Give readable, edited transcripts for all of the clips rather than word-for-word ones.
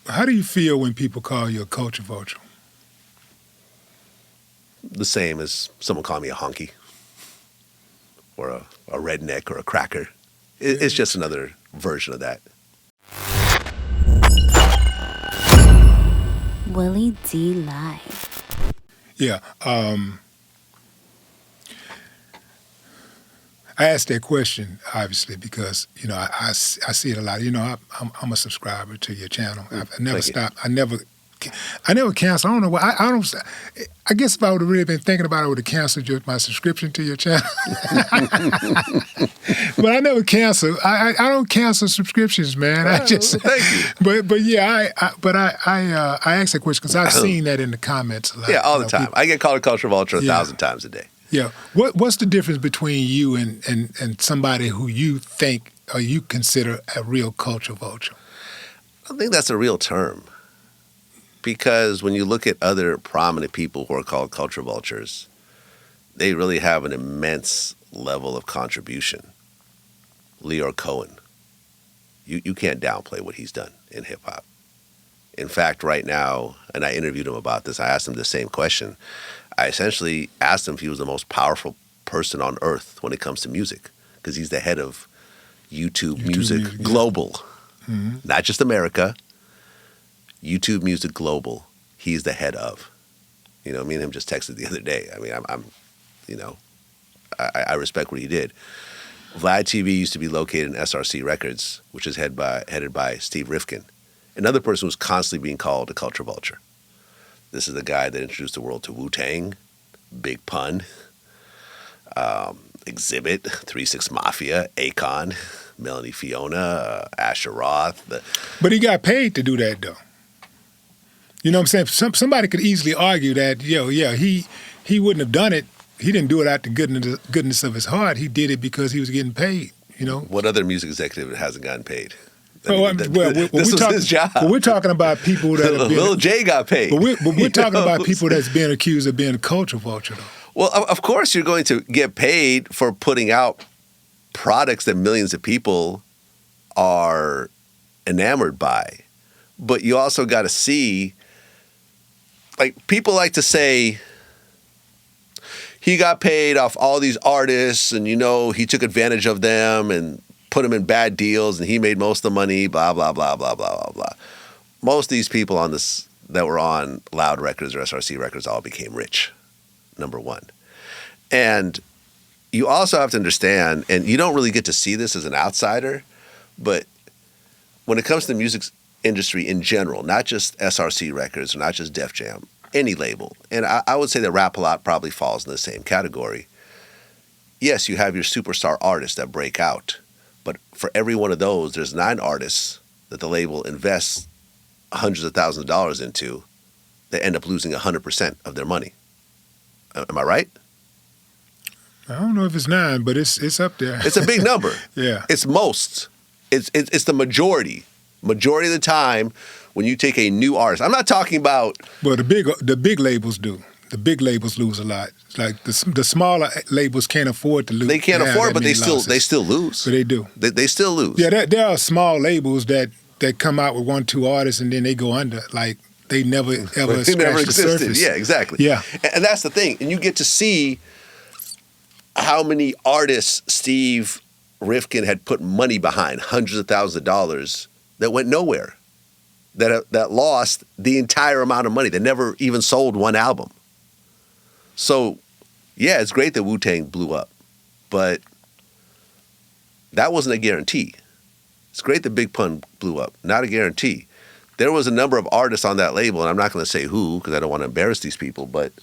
How do you feel when people call you a culture vulture? The same as someone calling me a honky or a redneck or a cracker. It's just another version of that. Willie D Live. Yeah. I asked that question, obviously, because, I see it a lot. I'm a subscriber to your channel. I've never stopped. I never cancel. I don't know why. I guess if I would have really been thinking about it, I would have canceled my subscription to your channel. But I never cancel. I don't cancel subscriptions, man. I just thank you. But yeah, I asked that question because I've seen that in the comments a lot. Yeah, all the time. People, I get called a culture vulture 1,000 times a day. Yeah. What's the difference between you and somebody who you think or you consider a real culture vulture? I think that's a real term. Because when you look at other prominent people who are called culture vultures, they really have an immense level of contribution. Lyor Cohen, you can't downplay what he's done in hip-hop. In fact, right now, and I interviewed him about this, I asked him the same question. I essentially asked him if he was the most powerful person on earth when it comes to music, because he's the head of YouTube Music Global, not just America. YouTube Music Global, he's the head of. Me and him just texted the other day. I mean, I respect what he did. Vlad TV used to be located in SRC Records, which is headed by Steve Rifkin, another person who's constantly being called a culture vulture. This is the guy that introduced the world to Wu-Tang, Big Pun, Exhibit, 3-6 Mafia, Akon, Melanie Fiona, Asher Roth. But he got paid to do that, though. You know what I'm saying? Somebody could easily argue that, he wouldn't have done it. He didn't do it out the goodness of his heart. He did it because he was getting paid, What other music executive hasn't gotten paid? This was his job. But we're talking about people that have been... Lil J got paid. But we're talking about people that's being accused of being a culture vulture, though. Well, of course you're going to get paid for putting out products that millions of people are enamored by. But you also got to see... Like, people like to say he got paid off all these artists and, he took advantage of them and put them in bad deals and he made most of the money, blah, blah, blah, blah, blah, blah, blah. Most of these people that were on Loud Records or SRC Records all became rich, number one. And you also have to understand, and you don't really get to see this as an outsider, but when it comes to the music industry in general, not just SRC Records, or not just Def Jam, any label. And I would say that Rap-A-Lot probably falls in the same category. Yes, you have your superstar artists that break out, but for every one of those, there's 9 artists that the label invests hundreds of thousands of dollars into that end up losing 100% of their money. Am I right? I don't know if it's 9, but it's up there. It's a big number. Yeah. It's most. It's the majority. Majority of the time, when you take a new artist, I'm not talking about. Well, the big labels do. The big labels lose a lot. Like the smaller labels can't afford to lose. They can't afford, but they still lose. But they do. They still lose. Yeah, there are small labels that come out with 1-2 artists and then they go under. Like they never ever scratched the surface. Yeah, exactly. Yeah, and that's the thing. And you get to see how many artists Steve Rifkin had put money behind, hundreds of thousands of dollars, that went nowhere, that lost the entire amount of money, that never even sold one album. So, yeah, it's great that Wu-Tang blew up, but that wasn't a guarantee. It's great that Big Pun blew up, not a guarantee. There was a number of artists on that label, and I'm not going to say who because I don't want to embarrass these people, but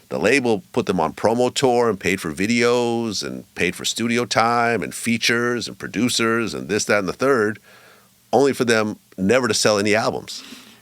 the label put them on promo tour and paid for videos and paid for studio time and features and producers and this, that, and the third, only for them never to sell any albums.